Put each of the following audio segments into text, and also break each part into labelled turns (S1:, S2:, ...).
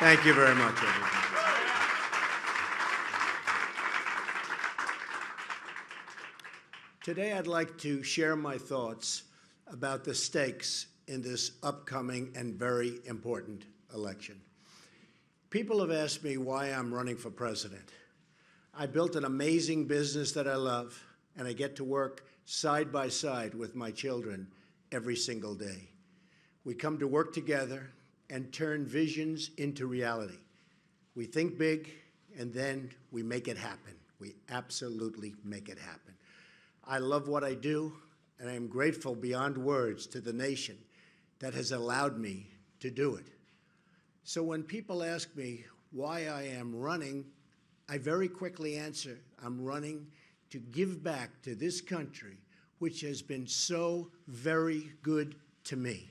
S1: Thank you very much, everyone. Today, I'd like to share my thoughts about the stakes in this upcoming and very important election. People have asked me why I'm running for president. I built an amazing business that I love, and I get to work side by side with my children every single day. We come to work together and turn visions into reality. We think big, and then we make it happen. We absolutely make it happen. I love what I do, and I am grateful beyond words to the nation that has allowed me to do it. So when people ask me why I am running, I very quickly answer, I'm running to give back to this country, which has been so very good to me.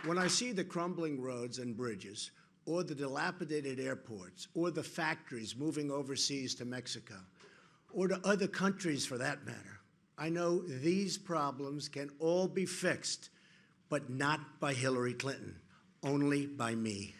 S1: When I see the crumbling roads and bridges, or the dilapidated airports, or the factories moving overseas to Mexico, or to other countries for that matter, I know these problems can all be fixed, but not by Hillary Clinton, only by me.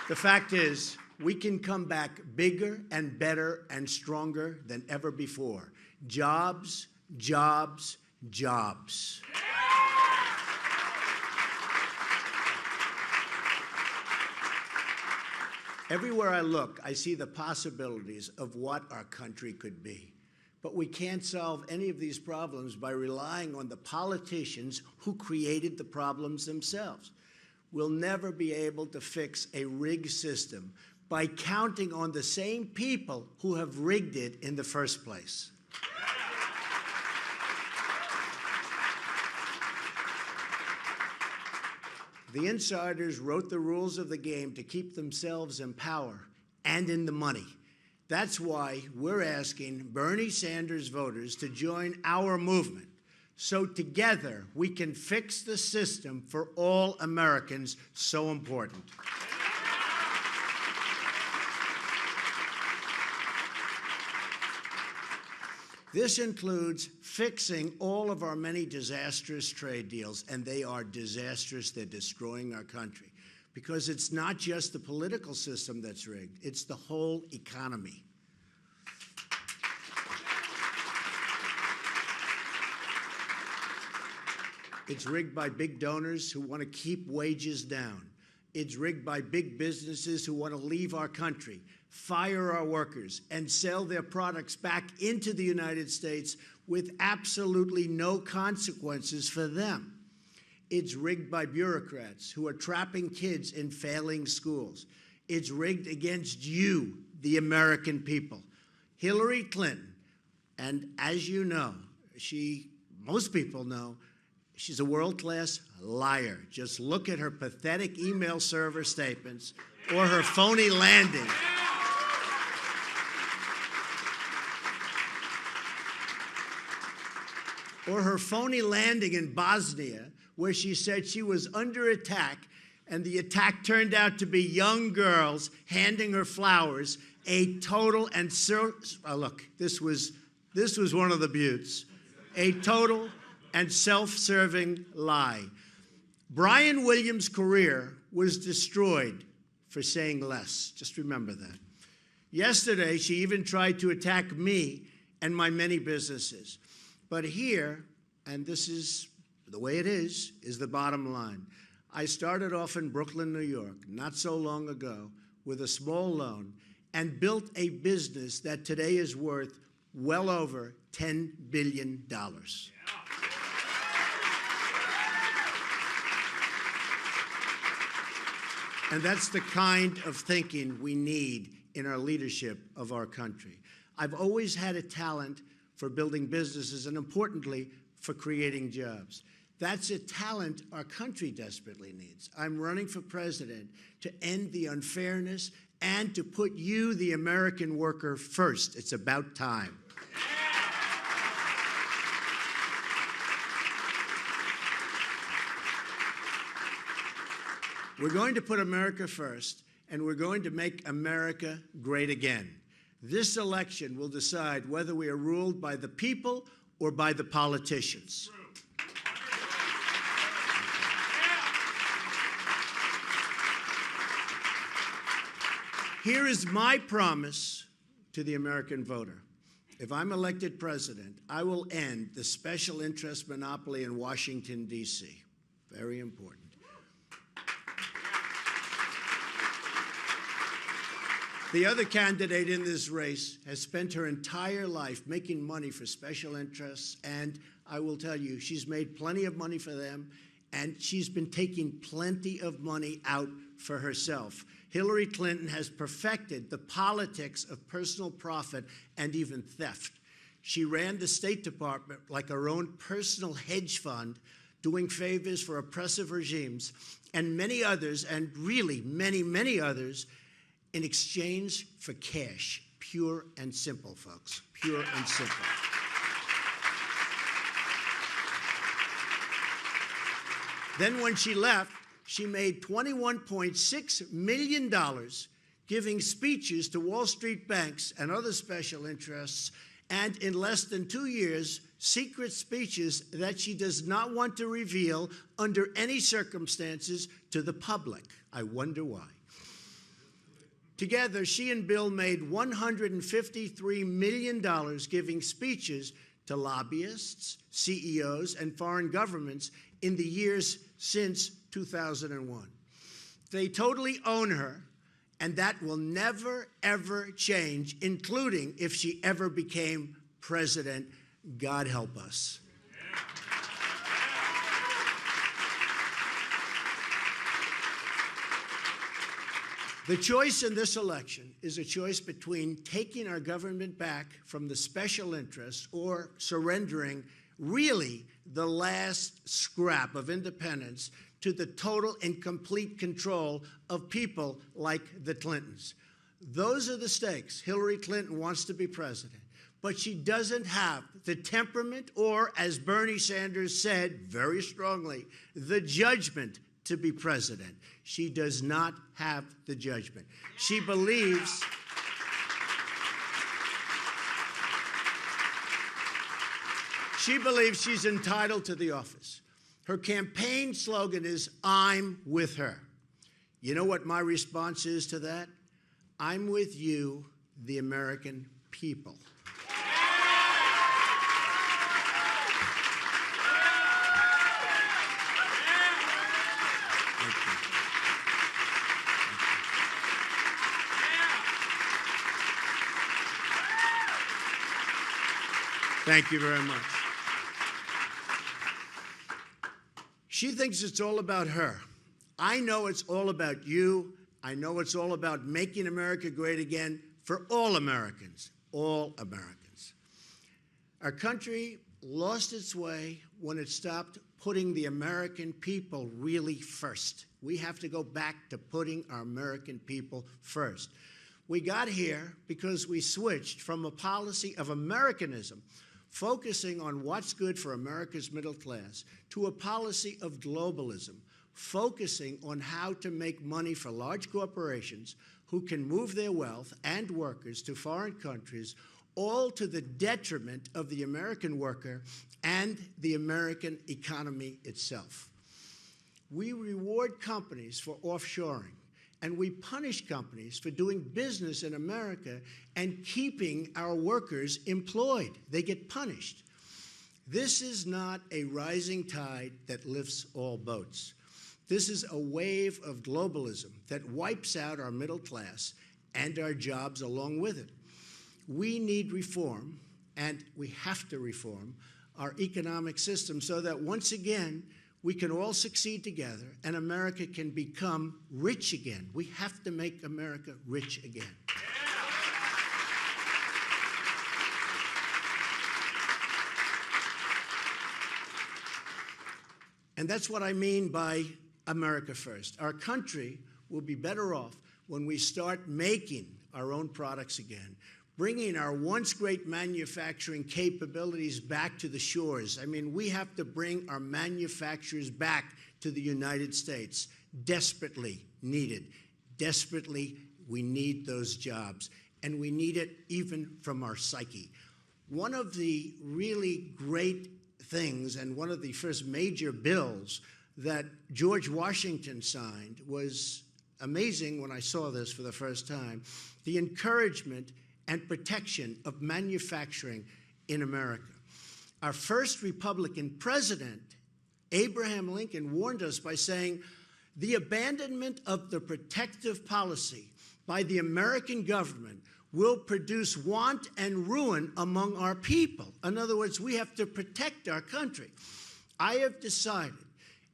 S1: The fact is, we can come back bigger and better and stronger than ever before. Jobs, jobs, jobs. Everywhere I look, I see the possibilities of what our country could be. But we can't solve any of these problems by relying on the politicians who created the problems themselves. We'll never be able to fix a rigged system by counting on the same people who have rigged it in the first place. The insiders wrote the rules of the game to keep themselves in power and in the money. That's why we're asking Bernie Sanders voters to join our movement, so together we can fix the system for all Americans so important. This includes fixing all of our many disastrous trade deals, and they are disastrous. They're destroying our country. Because it's not just the political system that's rigged, it's the whole economy. It's rigged by big donors who want to keep wages down. It's rigged by big businesses who want to leave our country, fire our workers, and sell their products back into the United States with absolutely no consequences for them. It's rigged by bureaucrats who are trapping kids in failing schools. It's rigged against you, the American people. Hillary Clinton, and as you know, most people know, she's a world-class liar. Just look at her pathetic email server statements or her phony landing. Or her phony landing in Bosnia, where she said she was under attack, and the attack turned out to be young girls handing her flowers. A total and look, this was one of the buttes. A total and self-serving lie. Brian Williams' career was destroyed for saying less. Just remember that. Yesterday, she even tried to attack me and my many businesses. But here, and this is the way it is the bottom line. I started off in Brooklyn, New York, not so long ago, with a small loan, and built a business that today is worth well over $10 billion. And that's the kind of thinking we need in our leadership of our country. I've always had a talent for building businesses and, importantly, for creating jobs. That's a talent our country desperately needs. I'm running for president to end the unfairness and to put you, the American worker, first. It's about time. We're going to put America first, and we're going to make America great again. This election will decide whether we are ruled by the people or by the politicians. Here is my promise to the American voter. If I'm elected president, I will end the special interest monopoly in Washington, D.C. Very important. The other candidate in this race has spent her entire life making money for special interests, and I will tell you, she's made plenty of money for them, and she's been taking plenty of money out for herself. Hillary Clinton has perfected the politics of personal profit and even theft. She ran the State Department like her own personal hedge fund, doing favors for oppressive regimes, and many others, and really many, many others, in exchange for cash. Pure and simple, folks. Pure and simple. Then when she left, she made $21.6 million giving speeches to Wall Street banks and other special interests, and in less than 2 years, secret speeches that she does not want to reveal under any circumstances to the public. I wonder why. Together, she and Bill made $153 million giving speeches to lobbyists, CEOs, and foreign governments in the years since 2001. They totally own her, and that will never, ever change, including if she ever became president. God help us. The choice in this election is a choice between taking our government back from the special interests or surrendering really the last scrap of independence to the total and complete control of people like the Clintons. Those are the stakes. Hillary Clinton wants to be president, but she doesn't have the temperament or, as Bernie Sanders said very strongly, the judgment to be president. She does not have the judgment. She believes she's entitled to the office. Her campaign slogan is, "I'm with her." You know what my response is to that? I'm with you, the American people. Thank you very much. She thinks it's all about her. I know it's all about you. I know it's all about making America great again for all Americans, all Americans. Our country lost its way when it stopped putting the American people really first. We have to go back to putting our American people first. We got here because we switched from a policy of Americanism, focusing on what's good for America's middle class, to a policy of globalism, focusing on how to make money for large corporations who can move their wealth and workers to foreign countries, all to the detriment of the American worker and the American economy itself. We reward companies for offshoring, and we punish companies for doing business in America and keeping our workers employed. They get punished. This is not a rising tide that lifts all boats. This is a wave of globalism that wipes out our middle class and our jobs along with it. We need reform, and we have to reform our economic system so that once again, we can all succeed together and America can become rich again. We have to make America rich again. And that's what I mean by America first. Our country will be better off when we start making our own products again, bringing our once great manufacturing capabilities back to the shores. I mean, we have to bring our manufacturers back to the United States. desperately needed. Desperately, we need those jobs, and we need it even from our psyche. One of the really great things, and one of the first major bills that George Washington signed, was amazing when I saw this for the first time, the encouragement and protection of manufacturing in America. Our first Republican president, Abraham Lincoln, warned us by saying, the abandonment of the protective policy by the American government will produce want and ruin among our people. In other words, we have to protect our country. I have decided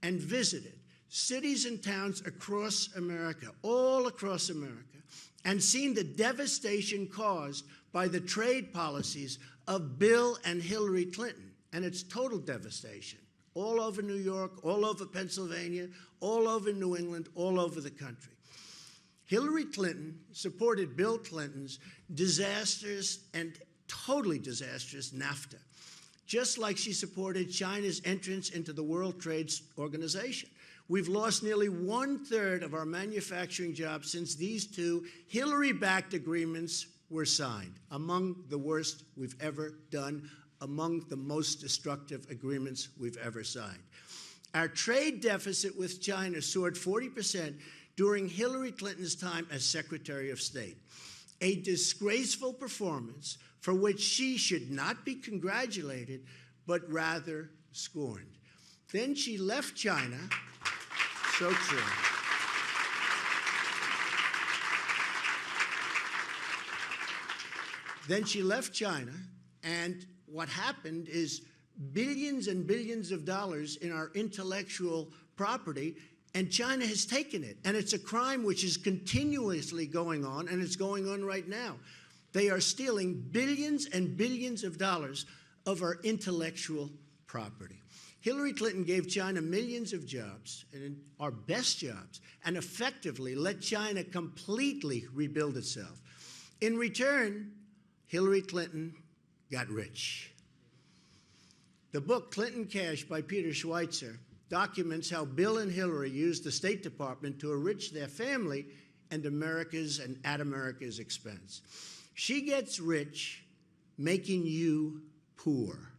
S1: and visited cities and towns across America, all across America, and seen the devastation caused by the trade policies of Bill and Hillary Clinton. And it's total devastation. All over New York, all over Pennsylvania, all over New England, all over the country. Hillary Clinton supported Bill Clinton's disastrous and totally disastrous NAFTA, just like she supported China's entrance into the World Trade Organization. We've lost nearly 1/3 of our manufacturing jobs since these two Hillary-backed agreements were signed, among the worst we've ever done, among the most destructive agreements we've ever signed. Our trade deficit with China soared 40% during Hillary Clinton's time as Secretary of State, a disgraceful performance for which she should not be congratulated, but rather scorned. Then she left China. So true. Then she left China, and what happened is billions and billions of dollars in our intellectual property, and China has taken it. And it's a crime which is continuously going on, and it's going on right now. They are stealing billions and billions of dollars of our intellectual property. Hillary Clinton gave China millions of jobs, and our best jobs, and effectively let China completely rebuild itself. In return, Hillary Clinton got rich. The book Clinton Cash by Peter Schweitzer documents how Bill and Hillary used the State Department to enrich their family and at America's expense. She gets rich, making you poor.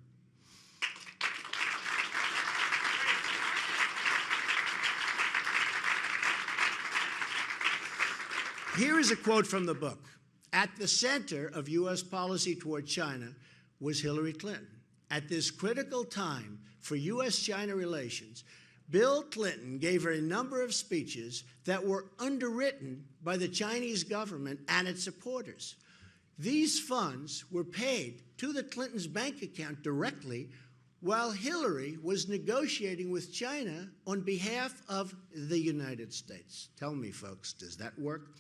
S1: Here is a quote from the book. At the center of U.S. policy toward China was Hillary Clinton. At this critical time for U.S.-China relations, Bill Clinton gave her a number of speeches that were underwritten by the Chinese government and its supporters. These funds were paid to the Clintons' bank account directly while Hillary was negotiating with China on behalf of the United States. Tell me, folks, does that work?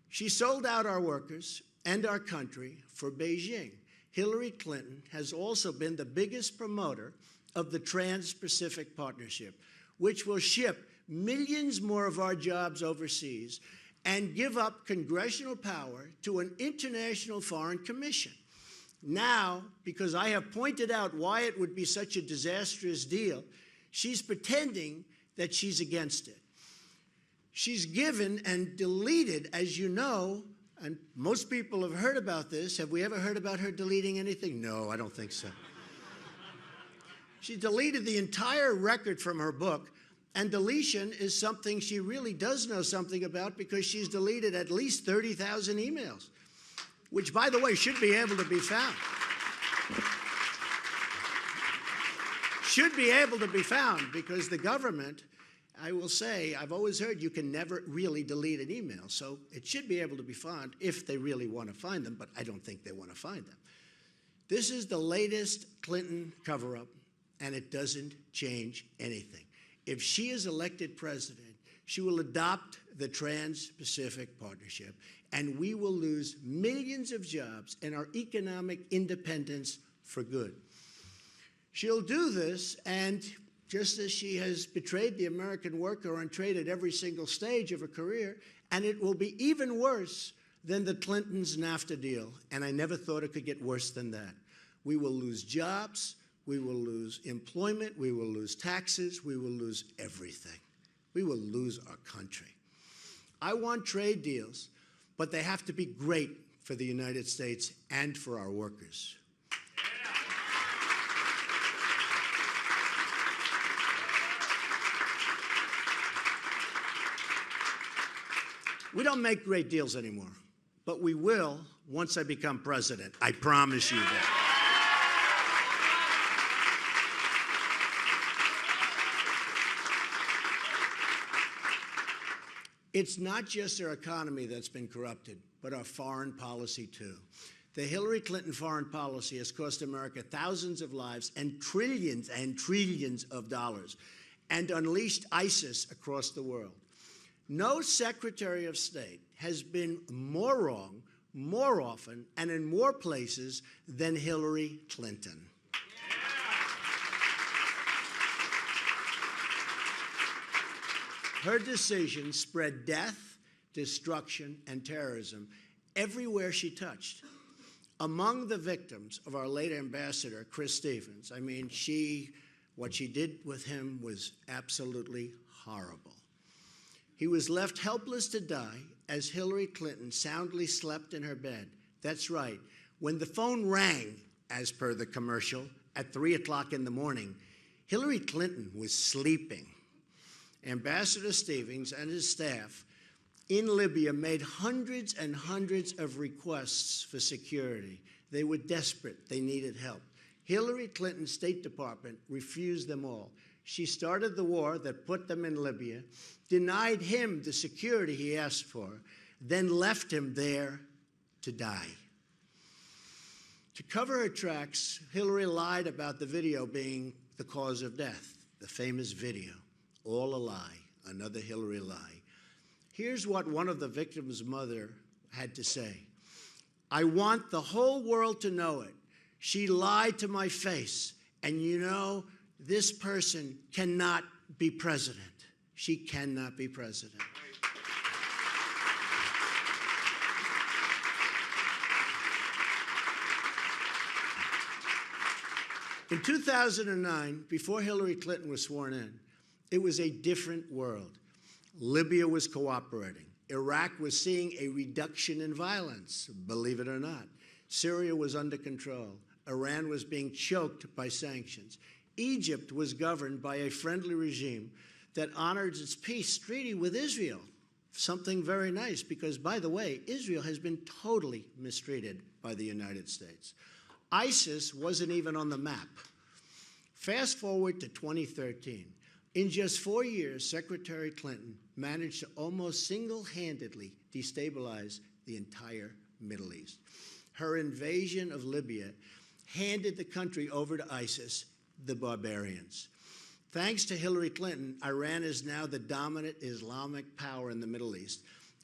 S1: She sold out our workers and our country for Beijing. Hillary Clinton has also been the biggest promoter of the Trans-Pacific Partnership, which will ship millions more of our jobs overseas and give up congressional power to an international foreign commission. Now, because I have pointed out why it would be such a disastrous deal, she's pretending that she's against it. She's given and deleted, as you know, and most people have heard about this. Have we ever heard about her deleting anything? No, I don't think so. She deleted the entire record from her book, and deletion is something she really does know something about because she's deleted at least 30,000 emails, which, by the way, should be able to be found. Should be able to be found because the government, I will say, I've always heard you can never really delete an email, so it should be able to be found if they really want to find them, but I don't think they want to find them. This is the latest Clinton cover-up, and it doesn't change anything. If she is elected president, she will adopt the Trans-Pacific Partnership, and we will lose millions of jobs and our economic independence for good. She'll do this, and just as she has betrayed the American worker and trade at every single stage of her career, and it will be even worse than the Clintons' NAFTA deal, and I never thought it could get worse than that. We will lose jobs, we will lose employment, we will lose taxes, we will lose everything. we will lose our country. I want trade deals, but they have to be great for the United States and for our workers. We don't make great deals anymore, but we will once I become president. I promise you that. It's not just our economy that's been corrupted, but our foreign policy too. The Hillary Clinton foreign policy has cost America thousands of lives and trillions of dollars, and unleashed ISIS across the world. No Secretary of State has been more wrong, more often, and in more places than Hillary Clinton. Her decisions spread death, destruction, and terrorism everywhere she touched. Among the victims of our late ambassador, Chris Stevens, I mean, what she did with him was absolutely horrible. He was left helpless to die as Hillary Clinton soundly slept in her bed. That's right. When the phone rang, as per the commercial, at 3 o'clock in the morning, Hillary Clinton was sleeping. Ambassador Stevens and his staff in Libya made hundreds and hundreds of requests for security. They were desperate. They needed help. Hillary Clinton's State Department refused them all. She started the war that put them in Libya, denied him the security he asked for, then left him there to die. To cover her tracks, Hillary lied about the video being the cause of death, the famous video. All a lie, another Hillary lie. Here's what one of the victims' mother had to say. I want the whole world to know it. She lied to my face, and you know, this person cannot be president. She cannot be president. In 2009, before Hillary Clinton was sworn in, it was a different world. Libya was cooperating. Iraq was seeing a reduction in violence, believe it or not. Syria was under control. Iran was being choked by sanctions. Egypt was governed by a friendly regime that honored its peace treaty with Israel. Something very nice because, by the way, Israel has been totally mistreated by the United States. ISIS wasn't even on the map. Fast forward to 2013. In just 4 years, Secretary Clinton managed to almost single-handedly destabilize the entire Middle East. Her invasion of Libya handed the country over to ISIS, the barbarians. Thanks to Hillary Clinton, Iran is now the dominant Islamic power in the Middle East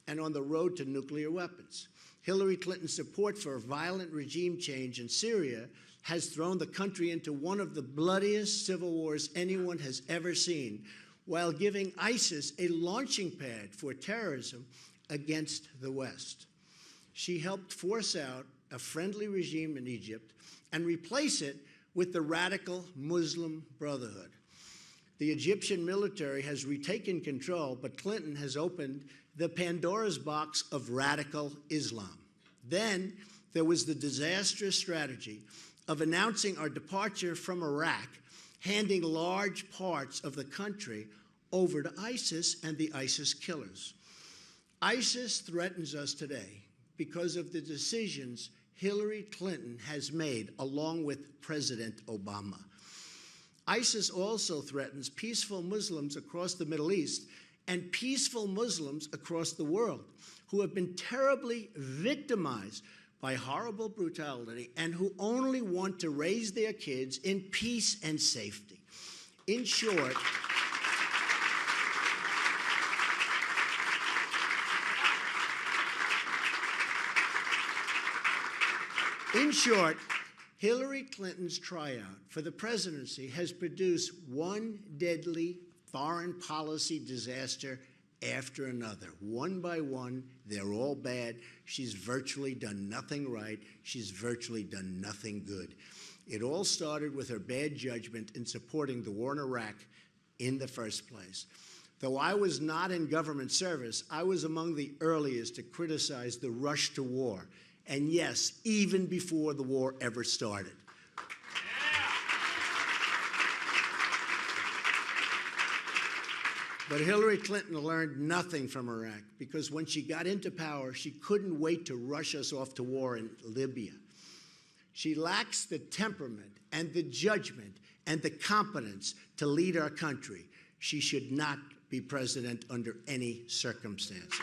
S1: and on the road to nuclear weapons. Hillary Clinton's support for violent regime change in Syria has thrown the country into one of the bloodiest civil wars anyone has ever seen, while giving ISIS a launching pad for terrorism against the West. She helped force out a friendly regime in Egypt and replace it with the radical Muslim Brotherhood. The Egyptian military has retaken control, but Clinton has opened the Pandora's box of radical Islam. Then there was the disastrous strategy of announcing our departure from Iraq, handing large parts of the country over to ISIS and the ISIS killers. ISIS threatens us today because of the decisions Hillary Clinton has made along with President Obama. ISIS also threatens peaceful Muslims across the Middle East and peaceful Muslims across the world who have been terribly victimized by horrible brutality and who only want to raise their kids in peace and safety. In short, Hillary Clinton's tryout for the presidency has produced one deadly foreign policy disaster after another. One by one, they're all bad. She's virtually done nothing right. She's virtually done nothing good. It all started with her bad judgment in supporting the war in Iraq in the first place. Though I was not in government service, I was among the earliest to criticize the rush to war. And yes, even before the war ever started. But Hillary Clinton learned nothing from Iraq, because when she got into power, she couldn't wait to rush us off to war in Libya. She lacks the temperament and the judgment and the competence to lead our country. She should not be president under any circumstances.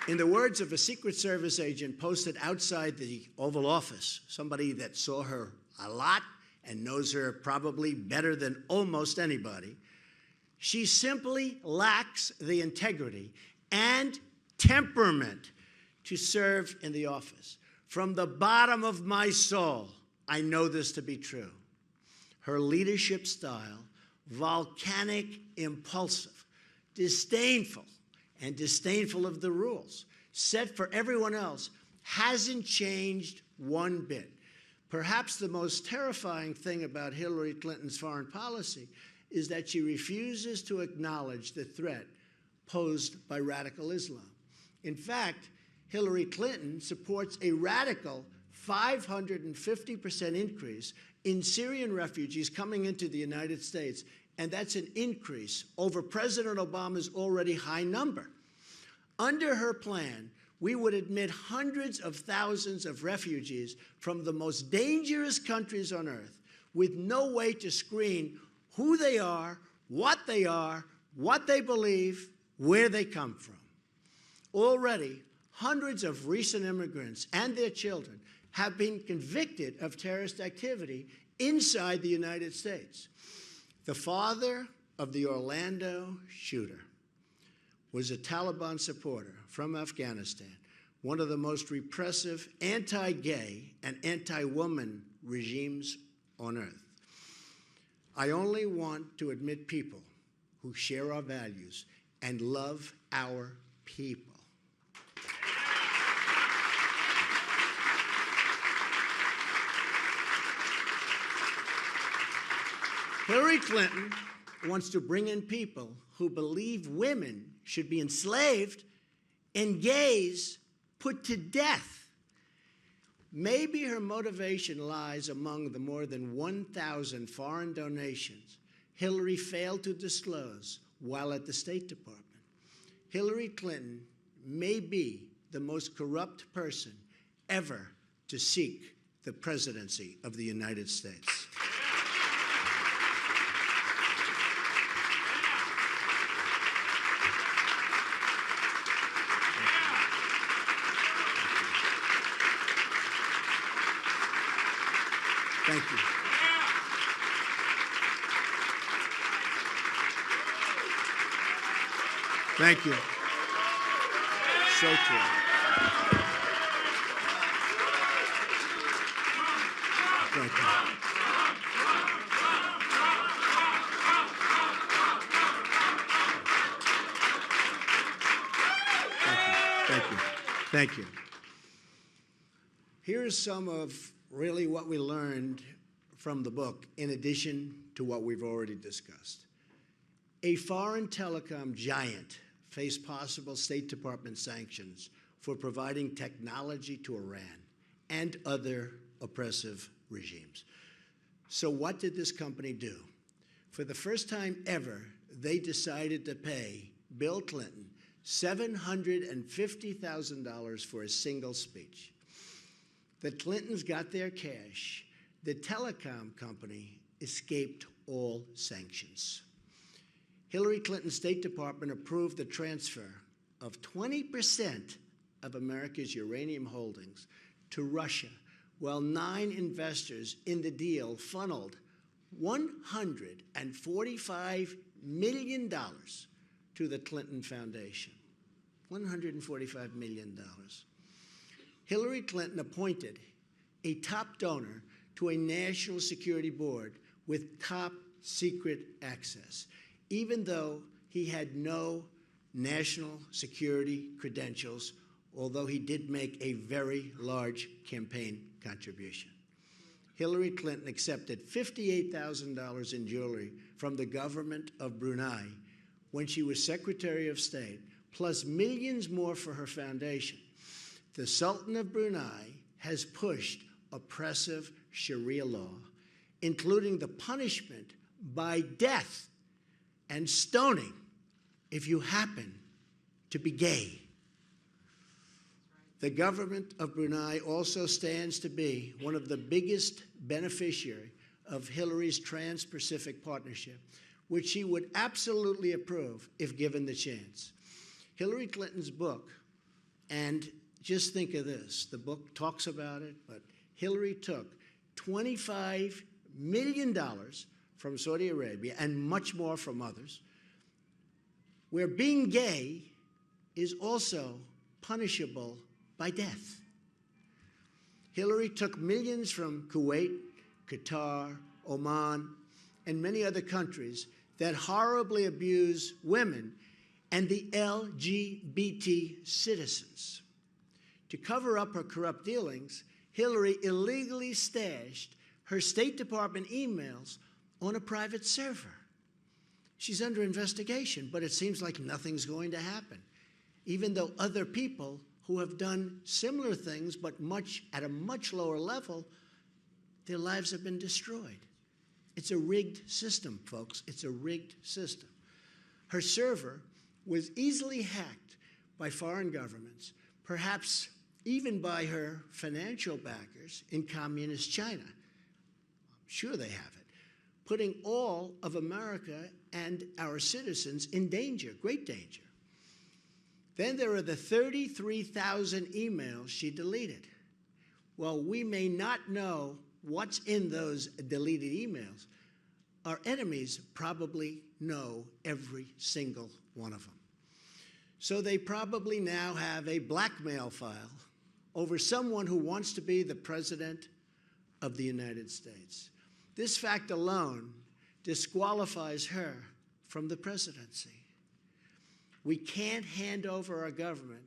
S1: In the words of a Secret Service agent posted outside the Oval Office, somebody that saw her a lot and knows her probably better than almost anybody, she simply lacks the integrity and temperament to serve in the office. From the bottom of my soul, I know this to be true. Her leadership style, volcanic, impulsive, disdainful of the rules set for everyone else, hasn't changed one bit. Perhaps the most terrifying thing about Hillary Clinton's foreign policy is that she refuses to acknowledge the threat posed by radical Islam. In fact, Hillary Clinton supports a radical 550% increase in Syrian refugees coming into the United States, and that's an increase over President Obama's already high number. Under her plan, we would admit hundreds of thousands of refugees from the most dangerous countries on earth with no way to screen who they are, what they believe, where they come from. Already, hundreds of recent immigrants and their children have been convicted of terrorist activity inside the United States. The father of the Orlando shooter was a Taliban supporter from Afghanistan, one of the most repressive anti-gay and anti-woman regimes on earth. I only want to admit people who share our values and love our people. Hillary Clinton wants to bring in people who believe women should be enslaved and gays put to death. Maybe her motivation lies among the more than 1,000 foreign donations Hillary failed to disclose while at the State Department. Hillary Clinton may be the most corrupt person ever to seek the presidency of the United States. Thank you. Thank you. So true. Thank you. Thank you. Thank you. Here's some of really what we learned from the book, in addition to what we've already discussed. A foreign telecom giant faced possible State Department sanctions for providing technology to Iran and other oppressive regimes. So what did this company do? For the first time ever, they decided to pay Bill Clinton $750,000 for a single speech. The Clintons got their cash. The telecom company escaped all sanctions. Hillary Clinton's State Department approved the transfer of 20% of America's uranium holdings to Russia, while 9 investors in the deal funneled $145 million to the Clinton Foundation. $145 million. Hillary Clinton appointed a top donor to a national security board with top secret access, even though he had no national security credentials although he did make a very large campaign contribution. Hillary Clinton accepted $58,000 in jewelry from the government of Brunei when she was Secretary of State, plus millions more for her foundation. The Sultan of Brunei has pushed oppressive Sharia law, including the punishment by death and stoning if you happen to be gay. The government of Brunei also stands to be one of the biggest beneficiaries of Hillary's Trans-Pacific Partnership, which she would absolutely approve if given the chance. Hillary Clinton's book, and just think of this, the book talks about it, but Hillary took $25 million from Saudi Arabia and much more from others, where being gay is also punishable by death. Hillary took millions from Kuwait, Qatar, Oman, and many other countries that horribly abuse women and the LGBT citizens. To cover up her corrupt dealings, Hillary illegally stashed her State Department emails on a private server. She's under investigation, but it seems like nothing's going to happen, even though other people who have done similar things, but at a much lower level, their lives have been destroyed. It's a rigged system, folks. It's a rigged system. Her server was easily hacked by foreign governments, perhaps even by her financial backers in communist China. I'm sure they have it, putting all of America and our citizens in danger, great danger. Then there are the 33,000 emails she deleted. While we may not know what's in those deleted emails, our enemies probably know every single one of them. So they probably now have a blackmail file over someone who wants to be the President of the United States. This fact alone disqualifies her from the presidency. We can't hand over our government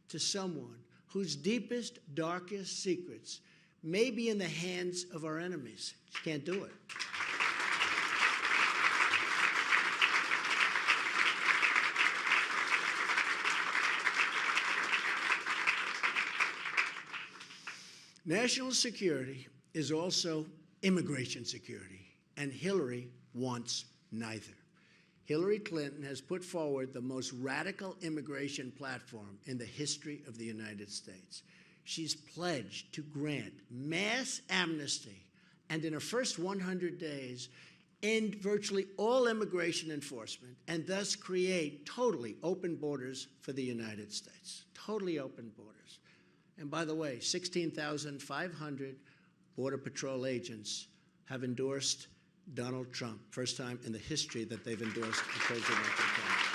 S1: to someone whose deepest, darkest secrets may be in the hands of our enemies. You can't do it. National security is also immigration security, and Hillary wants neither. Hillary Clinton has put forward the most radical immigration platform in the history of the United States. She's pledged to grant mass amnesty and in her first 100 days end virtually all immigration enforcement and thus create totally open borders for the United States. Totally open borders. And by the way, 16,500 Border Patrol agents have endorsed Donald Trump. First time in the history that they've endorsed a presidential candidate.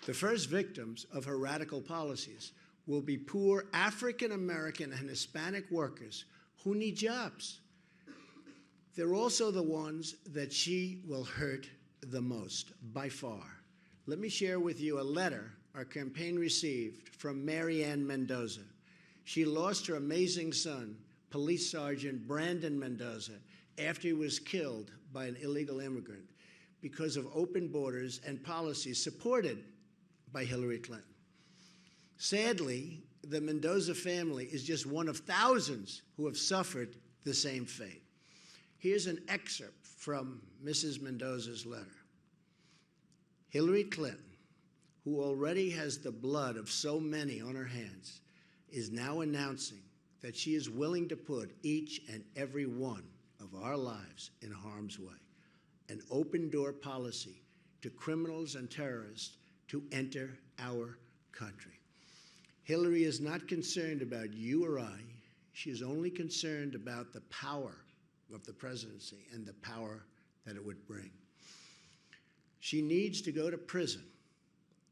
S1: The first victims of her radical policies will be poor African American and Hispanic workers who need jobs. They're also the ones that she will hurt the most, by far. Let me share with you a letter our campaign received from Mary Ann Mendoza. She lost her amazing son, Police Sergeant Brandon Mendoza, after he was killed by an illegal immigrant because of open borders and policies supported by Hillary Clinton. Sadly, the Mendoza family is just one of thousands who have suffered the same fate. Here's an excerpt from Mrs. Mendoza's letter. Hillary Clinton, who already has the blood of so many on her hands, is now announcing that she is willing to put each and every one of our lives in harm's way, an open-door policy to criminals and terrorists to enter our country. Hillary is not concerned about you or I. She is only concerned about the power of the presidency and the power that it would bring. She needs to go to prison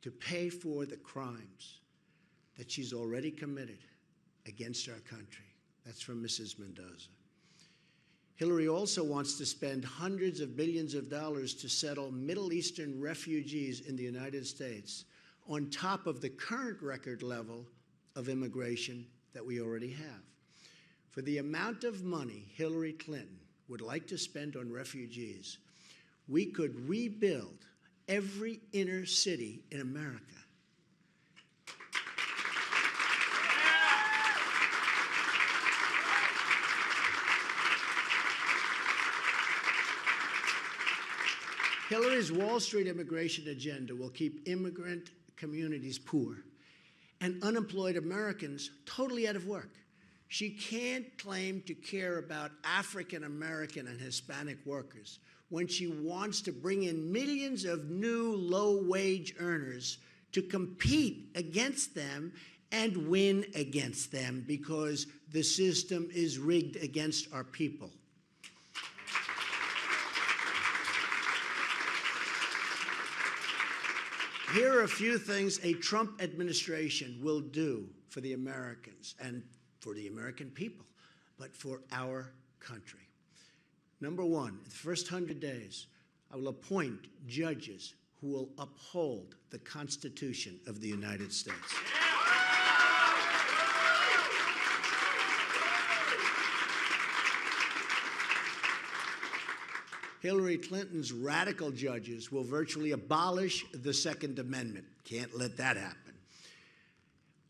S1: to pay for the crimes that she's already committed against our country. That's from Mrs. Mendoza. Hillary also wants to spend hundreds of billions of dollars to settle Middle Eastern refugees in the United States on top of the current record level of immigration that we already have. For the amount of money Hillary Clinton would like to spend on refugees, we could rebuild every inner city in America. Hillary's Wall Street immigration agenda will keep immigrant communities poor and unemployed Americans totally out of work. She can't claim to care about African American and Hispanic workers when she wants to bring in millions of new low-wage earners to compete against them and win against them because the system is rigged against our people. Here are a few things a Trump administration will do for the Americans and for the American people, but for our country. Number one, in the first 100 days, I will appoint judges who will uphold the Constitution of the United States. Hillary Clinton's radical judges will virtually abolish the Second Amendment. Can't let that happen.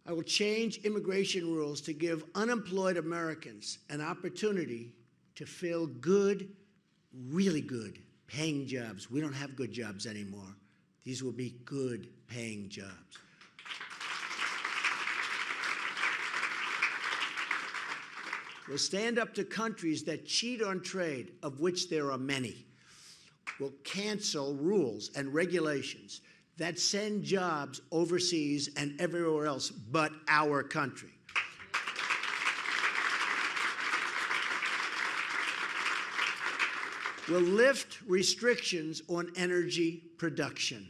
S1: I will change immigration rules to give unemployed Americans an opportunity to fill good, really good, paying jobs. We don't have good jobs anymore. These will be good, paying jobs. We'll stand up to countries that cheat on trade, of which there are many. We'll cancel rules and regulations that send jobs overseas and everywhere else but our country. We'll lift restrictions on energy production.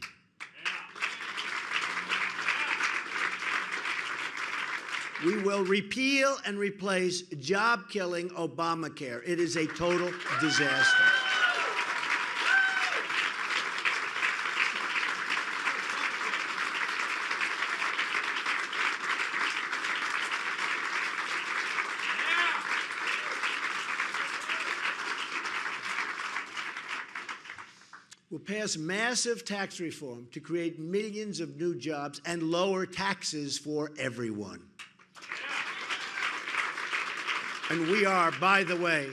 S1: We will repeal and replace job-killing Obamacare. It is a total disaster. We'll pass massive tax reform to create millions of new jobs and lower taxes for everyone. And we are, by the way,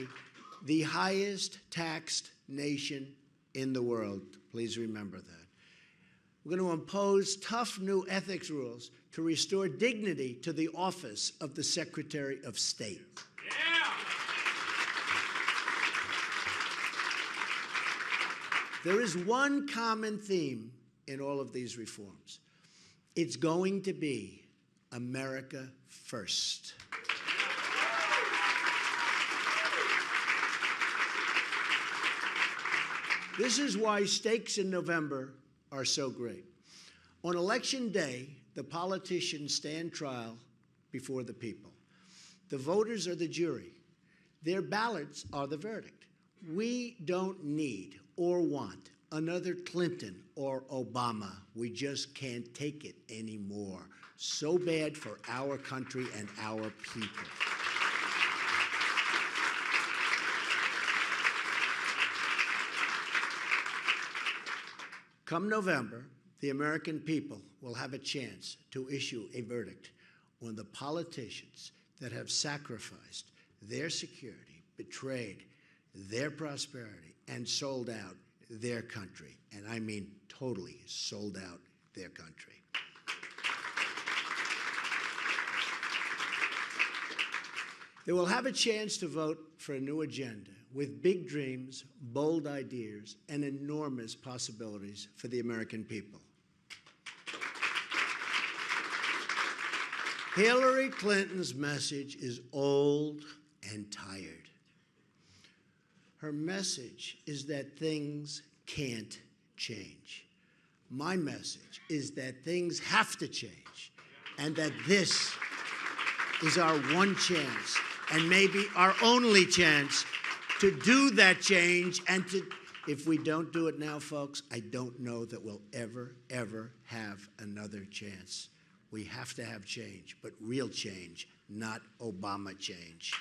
S1: the highest taxed nation in the world. Please remember that. We're going to impose tough new ethics rules to restore dignity to the office of the Secretary of State. Yeah. There is one common theme in all of these reforms. It's going to be America first. This is why stakes in November are so great. On Election Day, the politicians stand trial before the people. The voters are the jury. Their ballots are the verdict. We don't need or want another Clinton or Obama. We just can't take it anymore. So bad for our country and our people. Come November, the American people will have a chance to issue a verdict on the politicians that have sacrificed their security, betrayed their prosperity, and sold out their country. And I mean totally sold out their country. They will have a chance to vote for a new agenda with big dreams, bold ideas, and enormous possibilities for the American people. Hillary Clinton's message is old and tired. Her message is that things can't change. My message is that things have to change, and that this is our one chance, and maybe our only chance, to do that change. And if we don't do it now, folks, I don't know that we'll ever, ever have another chance. We have to have change, but real change, not Obama change.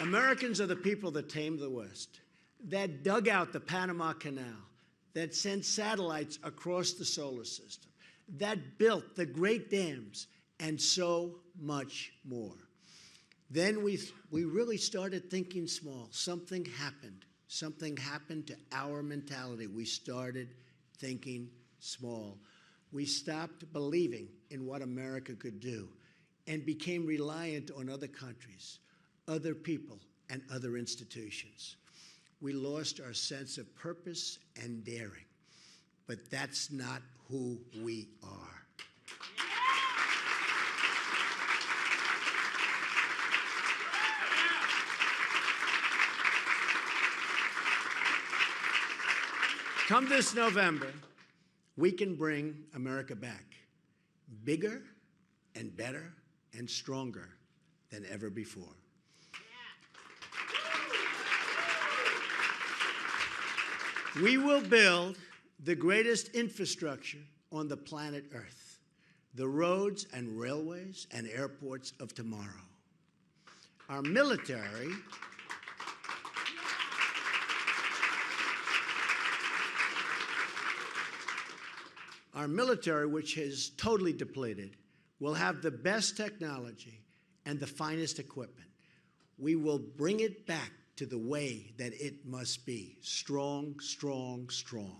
S1: Americans are the people that tamed the West, that dug out the Panama Canal, that sent satellites across the solar system, that built the great dams, and so much more. Then we really started thinking small. Something happened. Something happened to our mentality. We started thinking small. We stopped believing in what America could do and became reliant on other countries, other people, and other institutions. We lost our sense of purpose and daring, but that's not who we are. Come this November, we can bring America back, bigger and better and stronger than ever before. We will build the greatest infrastructure on the planet Earth, the roads and railways and airports of tomorrow. Our military which is totally depleted, will have the best technology and the finest equipment. We will bring it back to the way that it must be. Strong, strong, strong.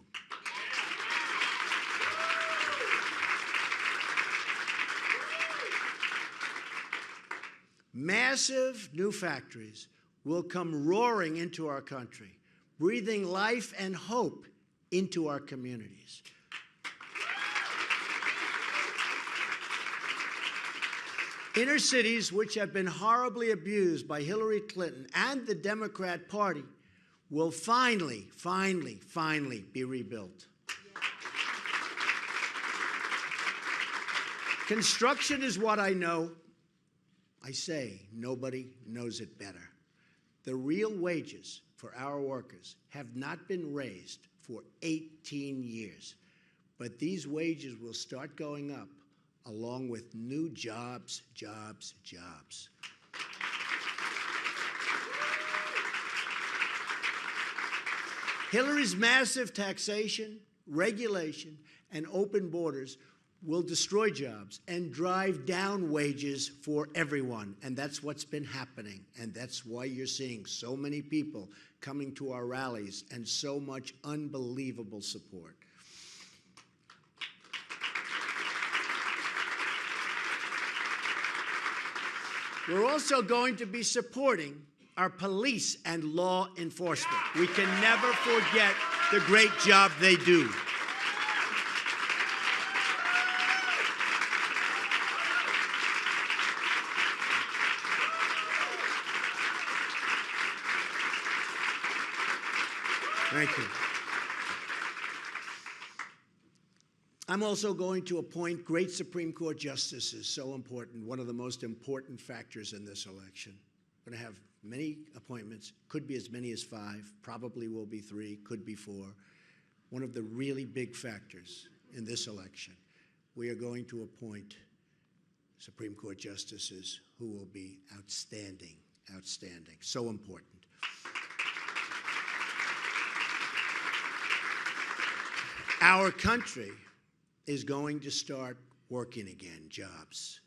S1: Massive new factories will come roaring into our country, breathing life and hope into our communities. Inner cities, which have been horribly abused by Hillary Clinton and the Democrat Party, will finally, finally, finally be rebuilt. Construction is what I know. I say nobody knows it better. The real wages for our workers have not been raised for 18 years, but these wages will start going up along with new jobs, jobs, jobs. Hillary's massive taxation, regulation, and open borders will destroy jobs and drive down wages for everyone. And that's what's been happening. And that's why you're seeing so many people coming to our rallies and so much unbelievable support. We're also going to be supporting our police and law enforcement. We can never forget the great job they do. Thank you. I'm also going to appoint great Supreme Court justices, so important, one of the most important factors in this election. We're going to have many appointments, could be as many as 5, probably will be 3, could be 4. One of the really big factors in this election, we are going to appoint Supreme Court justices who will be outstanding, outstanding, so important. Our country is going to start working again, jobs.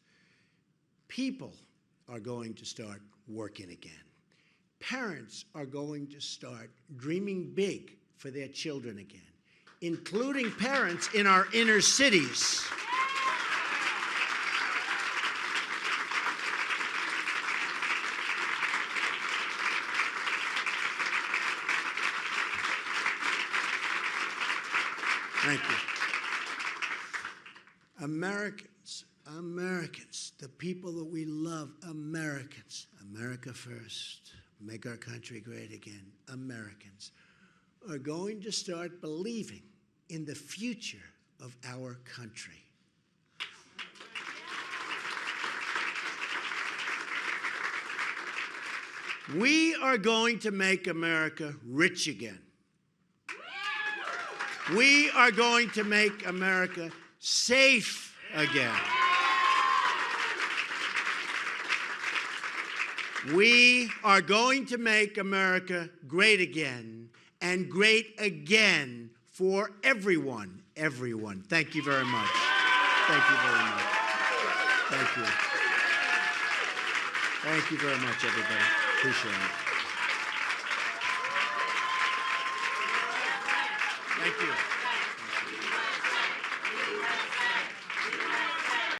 S1: People are going to start working again. Parents are going to start dreaming big for their children again, including parents in our inner cities. Thank you. Americans, Americans, the people that we love, Americans, America first, make our country great again, Americans, are going to start believing in the future of our country. We are going to make America rich again. We are going to make America safe again. We are going to make America great again, and great again for everyone, everyone. Thank you very much. Thank you very much. Thank you. Thank you very much, everybody. Appreciate it. Thank you.